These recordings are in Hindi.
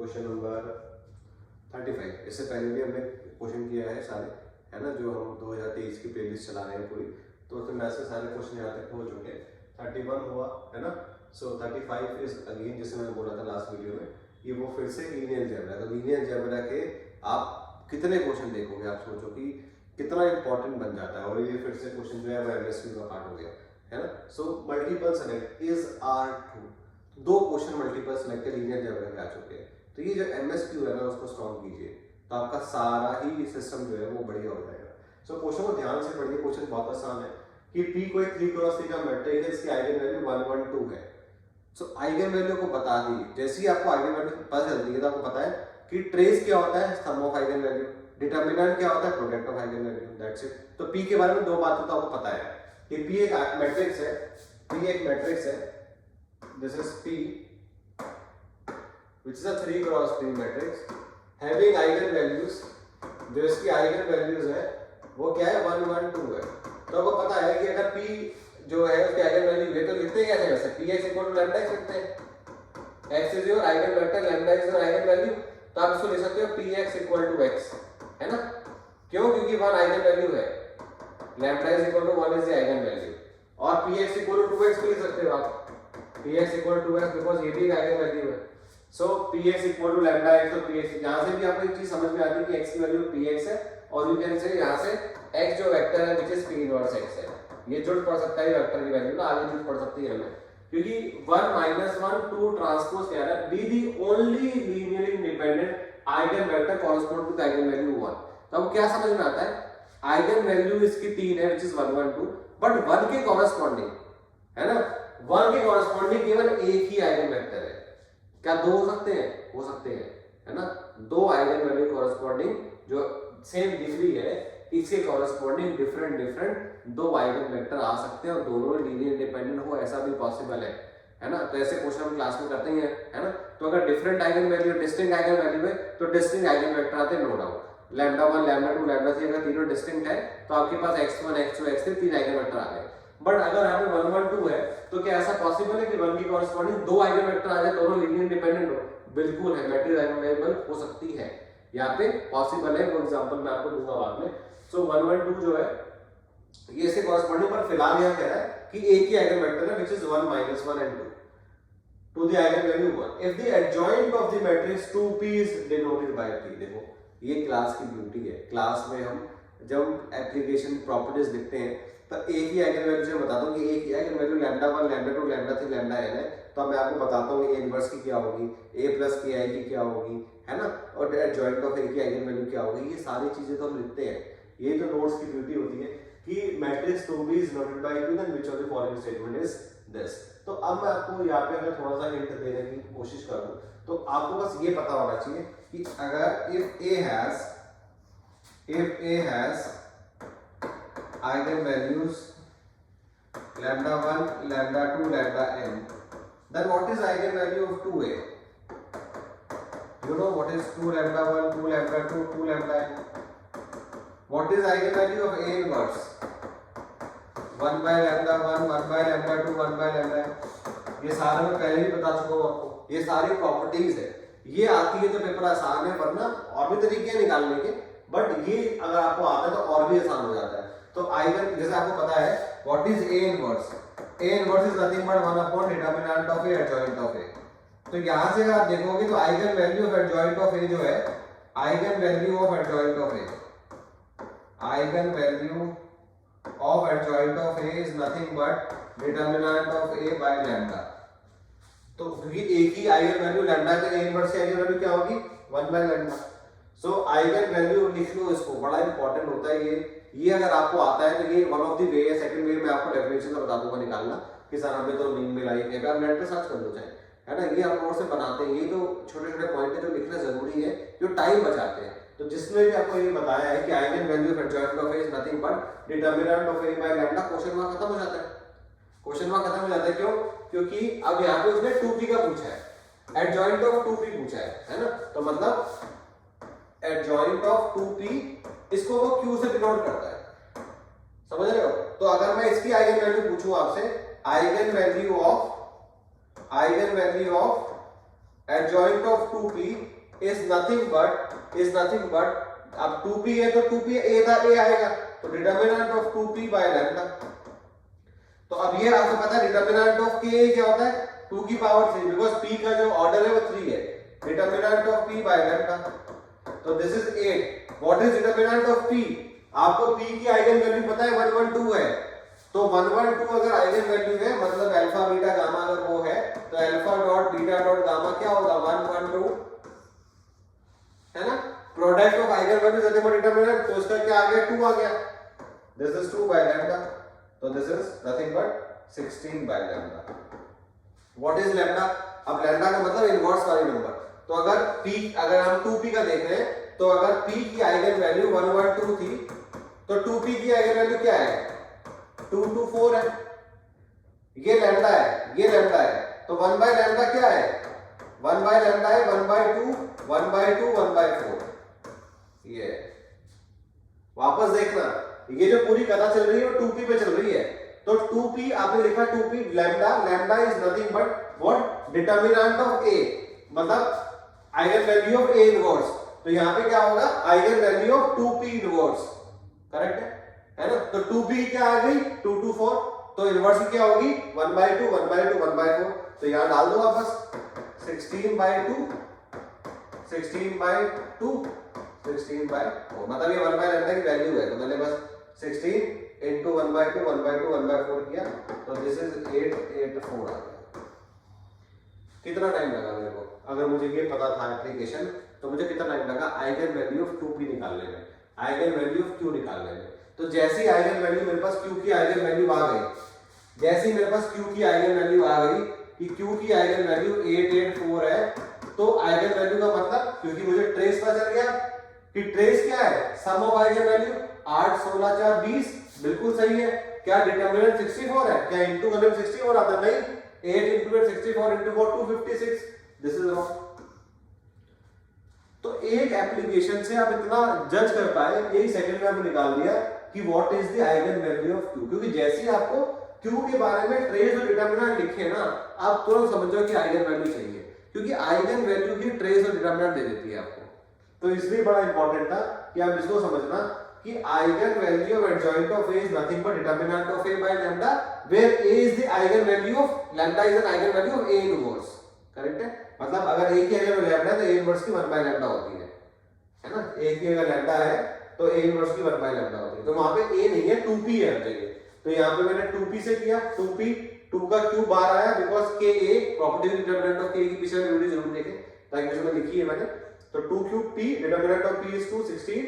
Question number 35। इससे पहले भी हमने क्वेश्चन किया है सारे, है ना, जो हम 2023 की प्लेलिस्ट चला रहे हैं पूरी, तो उसमें वैसे सारे क्वेश्चन यहाँ तक हो चुके हैं। 31 हुआ, है ना। सो 35 इज अगेन, जैसे मैंने बोला था लास्ट वीडियो में, ये वो फिर से लीनियर अलजेब्रा। तो लीनियर अलजेब्रा के आप कितने क्वेश्चन देखोगे, आप सोचो कि कितना इंपॉर्टेंट बन जाता है। और ये फिर से क्वेश्चन जो है वो एमएसक्यू का पार्ट हो गया, है ना। So multiple select is R2, 2 question multiple select के लीनियर अलजेब्रा के आ चुके हैं। तो ये जो एमएसक्यू है ना, उसको स्ट्रॉन्ग कीजिए, तो आपका सारा ही सिस्टम जो है वो बढ़िया हो जाएगा। सो क्वेश्चन को ध्यान से पढ़िए, क्वेश्चन बहुत आसान है कि P कोई 3x3 का मैट्रिक्स है, इसकी आइगन वैल्यू 1 1 2 है। सो आइगन वैल्यू को बता दी, जैसे ही आपको आइगन वैल्यू पता चलती है तो आपको पता है कि ट्रेस क्या होता है, सम ऑफ आइगन वैल्यू, डिटरमिनेंट क्या होता है, product of eigen value, that's it. तो P के बारे में 2 बातें तो आपको पता है कि P एक मैट्रिक्स है, P एक मैट्रिक्स है, this is P which is a 3x3 matrix having eigen values, जो इसकी आइगन वैल्यूज है वो क्या है, 1 1 2 है। तो आपको पता है कि अगर P जो है उसकी आइगन वैल्यू है तो लिखते हैं कैसे, वैसे Px equal to lambda x लिखते हैं। x is your eigenvector, lambda is your eigenvalue, तो आप इसको लिख सकते हो Px इक्वल टू x, है ना। क्यों? क्योंकि 1 आइगन वैल्यू है, lambda is equal to 1 is the eigenvalue. और Px इक्वल टू 2x भी लिख सकते हो आप, Px equal to 2x, because ये भी एक आइगन वैल्यू है। So Px equal to lambda x, तो Px यहां से भी आपको एक चीज समझ में आती है कि x की वैल्यू Px है, और यू कैन से यहां से x जो वेक्टर है which is P inverse x है, ये जुड़ पड़ सकता है वेक्टर की वैल्यू ना, आगे जुड़ पड़ सकती है हमें, क्योंकि 1 1 2 ट्रांसपोज क्या है, be the only linearly independent eigenvector correspond to the eigenvalue 1। तो अब क्या समझ में आता है, आइगन वैल्यू इसकी 3 है व्हिच इज 1 1 2, बट 1 के कॉरस्पॉन्डिंग, है ना, 1 के कॉरस्पॉन्डिंग केवल एक ही आइगन वेक्टर है। क्या 2 हो सकते हैं? हो सकते हैं, है ना। 2 आइगन वैल्यू कॉरस्पॉन्डिंग जो सेम डिग्री है, इसके कॉरस्पॉन्डिंग डिफरेंट 2 आइगन वेक्टर आ सकते हैं, और दोनों लीनियर इंडिपेंडेंट हो, ऐसा भी पॉसिबल है ना। तो ऐसे क्वेश्चन हम क्लास में करते हैं, है ना। तो अगर different eigenvalue, distinct eigenvalue है, तो डिस्टिंक्ट आइगन वेक्टर आते हैं, no doubt. Lambda 1 lambda 2 lambda 3 अगर तीनों डिस्टिंक्ट है तो आपके पास x1 x2 x3 3 eigen vector आ गए। बट अगर यहाँ पे 1 1 2 है, तो क्या ऐसा पॉसिबल है कि 1 की कॉरस्पॉन्डिंग 2 आइगन वेक्टर आ जाए, दोनों लीनियर इंडिपेंडेंट हो? बिल्कुल है, मैट्रिक्स अवेलेबल हो सकती है, यहाँ पे पॉसिबल है। वो एग्जांपल मैं आपको दूंगा बाद में। सो 1 1 2 जो है ये इसके कॉरस्पॉन्डिंग, पर फिलहाल यहाँ कह रहा है कि एक ही आइगन वेक्टर है which is 1 1 and 2 to the eigen value 1 if the adjoint of the matrix 2p is denoted by p। देखो ये क्लास की ब्यूटी है, क्लास में हम जब एप्लीकेशन प्रॉपर्टीज लिखते हैं तो एक ही आइगन वैल्यू से बताता हूँ कि एक ही eigenvalue lambda 1 lambda 2 lambda 3 lambda n है, तो मैं आपको बताता हूँ a इनवर्स की क्या होगी, a प्लस ki की क्या होगी, है ना, और एडजॉइंट ऑफ a की आइगन वैल्यू क्या होगी। ये सारी चीजें तो हम लिखते हैं, ये तो नोट्स की ब्यूटी होती है कि matrix 2b is noted by q, then which of the following statement is this। तो अब मैं आपको यहाँ पे अगर थोड़ा सा हिंट देने की कोशिश करूँ तो आपको बस ये पता होना चाहिए कि अगर if a has eigen values lambda 1 lambda 2 lambda n, then what is eigen value of 2a? You know what is 2 lambda 1 2 lambda 2 2 lambda n? What is eigen value of a inverse? 1 by lambda 1 1 by lambda 2 1 by lambda n। ये सारा मैं पहले ही बता चुका हूँ आपको, ये सारी प्रॉपर्टीज है, ये आती है तो पेपर आसान है, वरना और भी तरीके हैं निकालने के, बट ये अगर आपको आता है तो और भी आसान हो जाता है। तो आइगन, जैसे आपको पता है what is a inverse, a inverse is nothing but 1 upon determinant of a adjoint of a। तो यहां से अगर आप देखोगे तो eigen value of adjoint of a जो है, eigen value of adjoint of a, eigen value of adjoint of A is nothing but determinant of A by lambda। तो क्योंकि एक ही आइगन वैल्यू लैम्डा के A इनवर्स की आइगन वैल्यू क्या होगी, 1 by lambda। So eigen value लिख लो इसको, बड़ा इंपॉर्टेंट होता है ये अगर आपको आता है तो ये वन ऑफ द वे है। सेकंड वे में आपको डेफिनेशन बता दूंगा निकालना कि सर हमें तो लिंक मिला ही है, आप नेट पे सर्च कर लो चाहे, है ना। ये हम नोट से बनाते हैं, ये तो छोटे-छोटे पॉइंट है जो लिखना जरूरी है, जो टाइम बचाते हैं। तो जिसने भी आपको ये बताया है कि eigen value of adjoint of A is nothing but determinant of A by lambda, question वहां खत्म हो जाता है, क्वेश्चन वहां खत्म हो जाता है। क्यों? क्योंकि अब यहाँ पे उसने 2p का पूछा है, एडजॉइंट ऑफ 2p पूछा है ना। तो मतलब एडजॉइंट ऑफ 2p इसको वो q से डिनोट करता है, समझ रहे हो। तो अगर मैं इसकी आइगन वैल्यू पूछूं आपसे, eigen value of adjoint of 2p is nothing but अब 2p है तो 2p a था, a आएगा तो determinant of 2p bye lambda. तो अब ये आपको पता है डिटर्मिनेंट ऑफ k क्या होता है 2 की पावर 3, बिकॉज p का जो ऑर्डर है वो 3 है। Determinant of p by lambda, तो this is 8। What is determinant of p? आपको p की आइगन वैल्यू पता है 112 है, तो 112 अगर आइगन वैल्यू है मतलब अल्फा बीटा गामा अगर वो है तो alpha dot beta dot gamma क्या होगा 112 है ना। Product of eigen values nothing but determinant, तो इसका क्या आ गया 2 आ गया, दिस इज 2 बाय लैम्डा, तो this is nothing but 16 by lambda. What is lambda? अब लैम्डा का मतलब इनवर्स वाली नंबर। तो अगर p अगर हम 2p का देख रहे हैं तो अगर p की आइगन वैल्यू 112 थी तो 2p की आइगन वैल्यू क्या है 224 है। ये लैम्डा है, ये लैम्डा है, तो 1 बाय लैम्डा क्या है 1 बाय लैम्डा है 1/2 1/2 1/4। ये वापस देखना, ये जो पूरी कथा चल रही है वो 2p पे चल रही है, तो 2p आपने लिखा 2p lambda, lambda is nothing but what determinant of a, मतलब eigen value of a inverse. तो यहां पे क्या होगा eigen value of 2p inverse, correct है ना। तो 2p क्या आ गई 224, तो इनवर्स की क्या होगी 1/2 1/2 1/4, तो यहां डाल दो वापस 16/2 16/2 16/4, मतलब ये 1 बाय लैम्डा की वैल्यू है, तो मैंने बस 16 into 1/2 1/2 1/4 किया, तो दिस इज 884 आ गया। कितना टाइम लगा मेरे को, अगर मुझे ये पता था एप्लीकेशन तो मुझे कितना टाइम लगा आइगन वैल्यू ऑफ 2p निकालने में, आइगन वैल्यू ऑफ q निकालने में। तो जैसी आइगन वैल्यू मेरे पास q की आइगन वैल्यू आ गई, जैसी मेरे पास q की आइगन वैल्यू आ गई कि q की आइगन वैल्यू 884 है, तो आइगन वैल्यू का मतलब, क्योंकि मुझे ट्रेस पता चल गया कि ट्रेस क्या है सम ऑफ आइगन वैल्यू 8 16 4 20, बिल्कुल सही है। क्या डिटरमिनेंट 64 है, क्या इनटू 164 आता है, नहीं 8 into 8 64 into 4 256, this is wrong. तो एक एप्लीकेशन से आप इतना जज कर पाए, यही सेकंड में आपने निकाल दिया कि what is the eigen value of q, क्योंकि जैसे ही आपको q के बारे में ट्रेस और डिटरमिनेंट लिखे ना, आप तुरंत समझ जाओ कि आइगन वैल्यू चाहिए, क्योंकि आइगन वैल्यू की ट्रेस और डिटरमिनेंट दे देती है आपको। तो इसलिए बड़ा इंपॉर्टेंट था कि आप इसको समझना कि eigen value of adjoint of a is nothing but determinant of a by lambda, where a is the eigen value of lambda is an eigen value of a inverse, correct है। मतलब अगर a की आइगन वैल्यू लैम्डा है तो a इनवर्स की 1 बाय लैम्डा होती है ना। a की अगर लैम्डा है तो a इनवर्स की 1 बाय लैम्डा होती है, तो वहां पे a नहीं है 2p है हर जगह। तो यहाँ पे मैंने 2p से किया, 2p 2 का क्यूब बाहर आया, because k a property determinant of k की पिछले वीडियो जरूर देखें, ताकि इसमें लिखी है मैंने। तो 2 cube p determinant of p is 2 16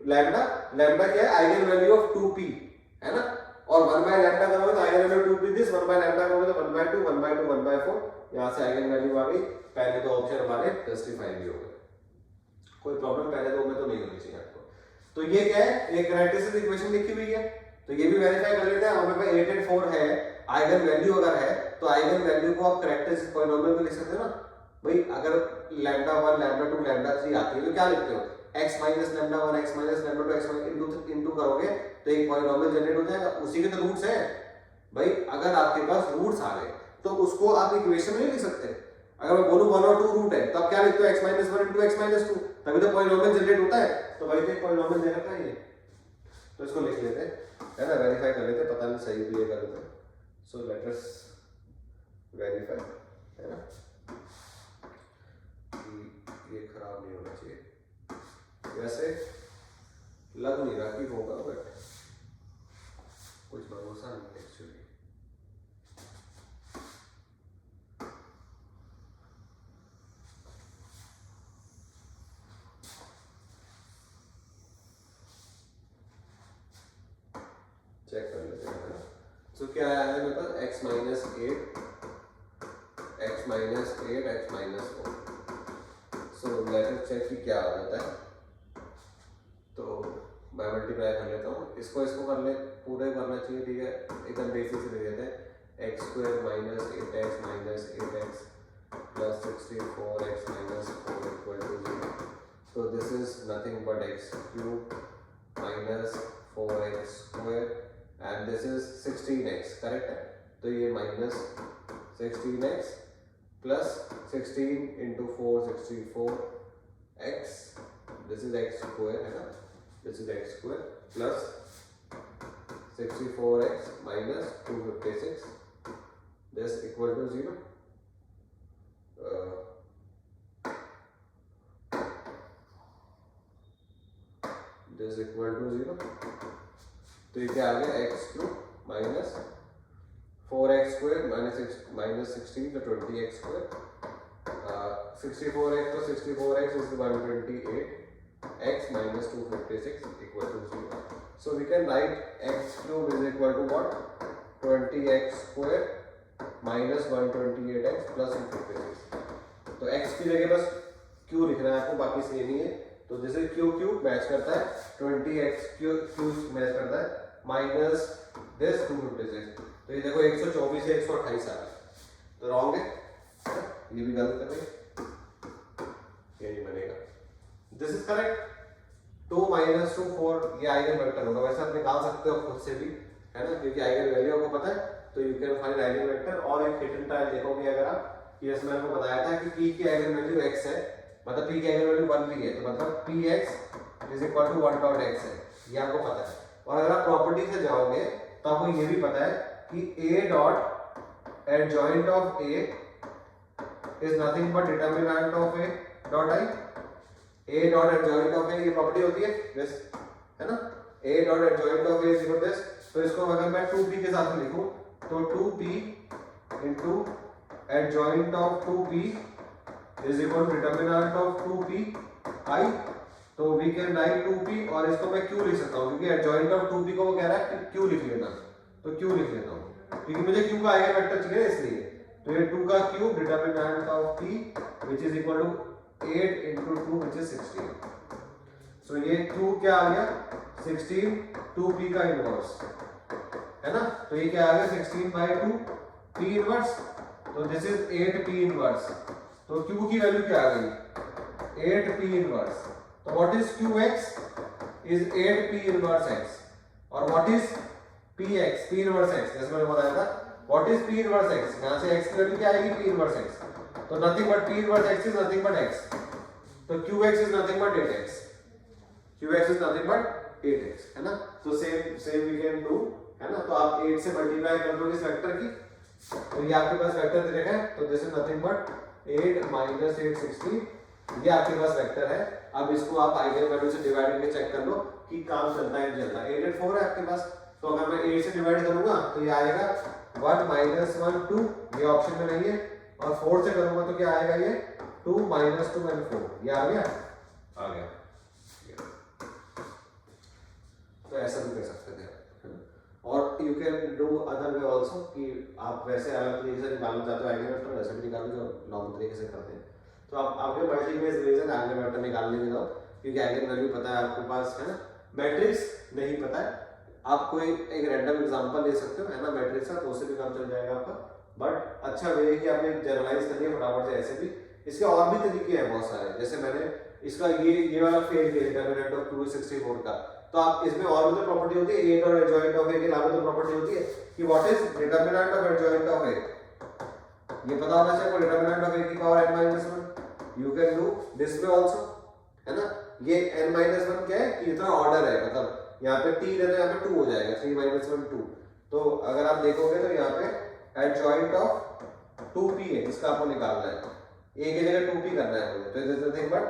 lambda, lambda क्या है आइगन वैल्यू ऑफ 2p है ना, और 1 बाय लैम्डा करोगे तो eigen value 2p this, 1 by lambda करोगे तो 1/2 1/2 1/4, यहां से आइगन वैल्यू आ गई। पहले तो ऑप्शन हमारे जस्टिफाई भी हो गए, कोई प्रॉब्लम पहले दो में तो नहीं होनी चाहिए आपको। तो ये क्या है, एक क्राइटेरियन इक्वेशन लिखी हुई है, तो ये भी वेरीफाई कर लेते हैं। हमारे पास 884 है, आइगन वैल्यू अगर है तो आइगन वैल्यू को आप कैरेक्टरिस्टिक पॉलिनोमियल में लिख सकते हो ना भाई। अगर लैम्डा 1 लैम्डा 2 लैम्डा 3 आती है तो क्या लिखते हो x minus lambda 1 x minus lambda 2 x into करोगे तो एक पॉलिनोमियल जनरेट हो जाएगा, उसी के तो रूट्स हैं भाई। अगर आपके पास रूट्स आ गए तो उसको आप इक्वेशन में नहीं लिख सकते। अगर मैं बोलूं 1 और 2 रूट है तो आप क्या लिखते हो x minus 1 into x minus 2, तभी तो पॉलिनोमियल जनरेट होता है। तो भाई तो एक पॉलिनोमियल दे रखा है ये, तो इसको लिख लेते हैं है ना, वेरीफाई कर लेते हैं, पता नहीं सही भी है कर लेते हैं। सो लेट अस वेरीफाई है ना, ये खराब नहीं होना चाहिए, वैसे लग नहीं रहा कि होगा, बट कुछ भरोसा नहीं एक्चुअली। चेक कर लेते हैं। तो क्या आया है मेरे पास x minus 8 x minus 8 x minus 4। So let us check कि क्या आ जाता है। तो मैं मल्टीप्लाई कर लेता हूँ, इसको कर ले, पूरे करना चाहिए, ठीक है। एकदम बेसिक से ले लेते हैं, X square minus 8x minus 8x plus 64x minus 4 equal to 0। तो this is nothing but x cube minus 4x square and this is 16x, correct है। तो ये minus 16x plus 16 into 4 64 x, this is x square है ना, this is x square plus 64x minus 256, this equal to 0. This equal to 0. तो ये क्या आ गया x cube minus 4x square minus 16 तो 20x स्क्वायर, 64x तो 64x is 128, x minus 256 equal to 0. So we can write x cube is equal to what? 20x square minus 128x plus 256. तो x की जगह बस q लिखना है आपको, बाकी सेम ही है। तो जैसे q क्यूब मैच करता है 20x क्यूब मैच करता है माइनस दिस 256, तो ये देखो 124 से 128 आ रहा है, तो रॉन्ग है, ये भी गलत कर रहे हैं, ये नहीं बनेगा। This is correct. 2 minus 2 4 ये आइगन वेक्टर होगा, वैसे आप निकाल सकते हो खुद से भी, है ना, क्योंकि आइगन वैल्यू आपको पता है, तो you can find eigen vector. और एक हिडन ट्रायल देखोगे अगर आप, यस मैंने आपको बताया था कि p की आइगन वैल्यू x है, मतलब p की आइगन वैल्यू 1 भी है, तो मतलब px is equal to 1 dot x है, ये आपको पता है। और अगर आप प्रॉपर्टी से जाओगे तो आपको ये भी पता है कि a dot adjoint of a is nothing but determinant of a dot i। a dot adjoint of a ये प्रॉपर्टी होती है दिस, है ना, a dot adjoint of a is equal to this. तो इसको अगर मैं 2p के साथ लिखूं तो 2p into adjoint of 2p is equal to determinant of 2p i। तो वी कैन राइट 2p और इसको मैं q लिख सकता हूं, क्योंकि एडजॉइंट ऑफ 2p को वो कह रहा है कि q लिख लेना, तो q लिख लेता हूं क्योंकि मुझे q का आइगन वेक्टर चाहिए इसलिए। तो ये 2 का cube determinant of p which is equal to 8 into 2 which is 16। So ये q क्या आ गया 16 2p का इनवर्स, है ना, तो ये क्या आ गया 16 by 2 p इनवर्स, तो दिस इज 8p इनवर्स। तो q की वैल्यू क्या आ गई 8p इनवर्स। तो what is qx is 8p inverse x, और what is px p inverse x, जैसे मैंने बताया था what is p inverse x, यहां से x की वैल्यू क्या आएगी p इनवर्स x, तो nothing but p inverse x is nothing but x, तो qx is nothing but 8x, qx is nothing but 8x, है ना। तो सेम वी कैन डू, है ना, तो आप 8 से मल्टीप्लाई कर दोगे इस वेक्टर की, तो ये आपके पास वेक्टर दे रखा है, तो this is nothing but 8 minus 8 16, ये आपके पास वेक्टर है। अब इसको आप आइगन वैल्यू से डिवाइड करके चेक कर लो कि काम चलता है नहीं चलता। 8 4 है आपके पास, तो अगर मैं 8 से डिवाइड करूंगा तो ये आएगा 1 minus 1 2, ये ऑप्शन में नहीं है, और 4 से करूंगा तो क्या आएगा ये 2 minus 2 and 4, ये आ गया तो ऐसा भी कर सकते थे। और you can do other way also, कि आप वैसे अलग तरीके से निकालना चाहते हो आइगन वेक्टर, वैसे भी निकालो जो नॉर्मल तरीके से करते हैं। तो आप आपके मल्टीपल रीजन आइगन वेक्टर निकालने के जाओ, क्योंकि आइगन वैल्यू पता है आपके पास, है ना, मैट्रिक्स नहीं पता है, आप कोई एक रैंडम एग्जांपल ले सकते हो, है ना, मैट्रिक्स का, तो उससे भी काम चल जाएगा आपका। बट अच्छा वे है कि आपने जनरलाइज कर लिया फटाफट से। ऐसे भी इसके और भी तरीके हैं बहुत सारे, जैसे मैंने इसका ये वाला फेल किया डिटरमिनेंट ऑफ 264 का, तो आप इसमें और भी तो प्रॉपर्टी होती है, a और एडजॉइंट ऑफ a के अलावा तो प्रॉपर्टी होती है कि what is determinant of adjoint of a, ये पता होना चाहिए डिटरमिनेंट ऑफ a की power n-1। You can do this way also, है ना, ये n-1 क्या है कि इतना ऑर्डर है, मतलब यहाँ पे 3 है तो यहाँ पे 2 हो जाएगा, 3 - 1 2। तो अगर आप देखोगे तो यहाँ पे एडजॉइंट ऑफ 2p है, इसका आपको निकालना है, a की जगह 2p करना है मुझे, तो it is nothing but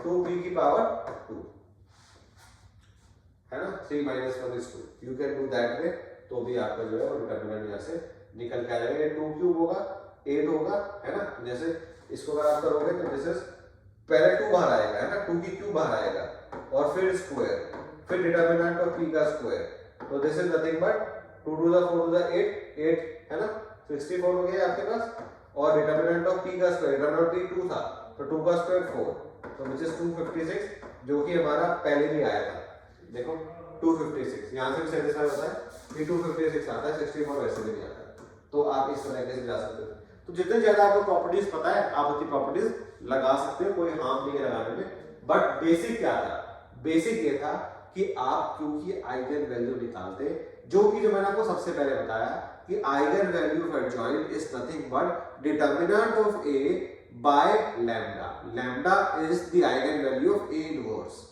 2p की पावर 2, है ना, 3 - 1 is 2। You can do that way, तो भी आपका जो है वो डिटरमिनेंट यहाँ से निकल के आ जाएगा। ये 2 क्यूब होगा 8 होगा, है ना, जैसे इसको अगर आप करोगे तो दिस इज पहले 2 बाहर आएगा, है ना, 2 की क्यूब बाहर आएगा, और फिर स्क्वायर, फिर डिटरमिनेंट ऑफ p का स्क्वायर, तो this is nothing but 2 to the 4 to the 8, है ना, 64 हो गया आपके पास, और डिटरमिनेंट ऑफ p का स्क्वायर, डिटरमिनेंट ऑफ p 2 था, तो 2 का स्क्वायर 4, तो व्हिच इज 256, जो कि हमारा पहले भी आया था, देखो 256, यहां से भी सेटिस्फाई होता है कि 256 आता है, 64 वैसे भी नहीं आता। तो आप इस तरह से जा सकते हो। तो जितने ज्यादा आपको प्रॉपर्टीज पता है आप उतनी प्रॉपर्टीज लगा सकते हो, कोई हार्म नहीं है लगाने में। बट बेसिक क्या था, बेसिक ये था कि आप क्यों की आइगन वैल्यू निकालते, जो मैंने आपको सबसे पहले बताया कि eigen value of adjoint is nothing but determinant of A by lambda. Lambda is the eigen value of A inverse.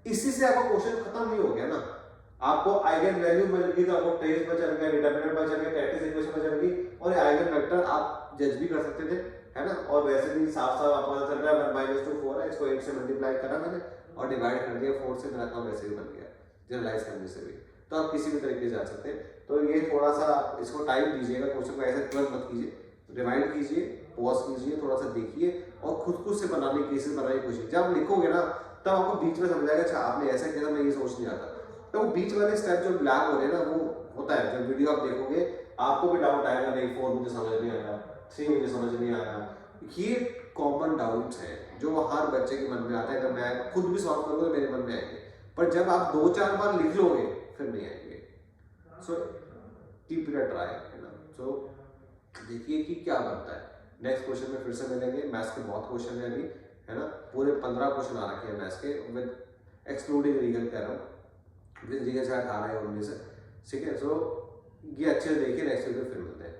इसी से आपका क्वेश्चन खत्म नहीं हो गया ना। आपको आइगन वैल्यू मिल गई तो आपको ट्रेस पता चल गया, डिटरमिनेंट पता चल गया, कैरेक्टरिस्टिक इक्वेशन पता चल गई, और आइगन वेक्टर आप जज भी कर सकते थे, है ना। और वैसे भी साफ साफ आपको पता चल रहा है 1 - 2 4 है, इसको 8 से मल्टीप्लाई करा मैंने और डिवाइड कर दिया 4 से, मेरा काम वैसे ही बन गया जनरलाइज करने से भी। तो आप किसी भी तरीके से जा सकते हैं। तो ये थोड़ा सा इसको टाइम दीजिएगा, क्वेश्चन को ऐसे तुरंत मत कीजिए, रिवाइंड कीजिए, पॉज कीजिए, थोड़ा सा देखिए और खुद से बनाने की केसेस बनाने की कोशिश। जब आप लिखोगे ना तब आपको बीच में समझ आएगा अच्छा आपने ऐसा किया था, मैं ये सोच नहीं आता। तो वो बीच वाले स्टेप जो ब्लैक हो रहे हैं ना, वो होता है जब वीडियो आप देखोगे आपको भी डाउट आएगा, नहीं 4 मुझे समझ नहीं आया, 3 मुझे समझ नहीं आया। ये कॉमन डाउट्स हैं जो हर बच्चे के मन में आता है। अगर मैं खुद भी सॉल्व करूँगा तो मेरे मन में आएंगे, पर जब आप 2-4 बार लिख लोगे फिर नहीं आएंगे। So keep it a try, है ना। सो देखिए कि क्या बनता है। नेक्स्ट क्वेश्चन में फिर से मिलेंगे। मैथ्स के बहुत क्वेश्चन है अभी, है ना। पूरे 15 क्वेश्चन आ रखे हैं मैथ्स के, विद एक्सक्लूडिंग रीगल कह रहा हूँ, विद रीगल से 18 है 19 है, ठीक है। सो ये अच्छे से देखिए, नेक्स्ट वीडियो फिर मिलते हैं।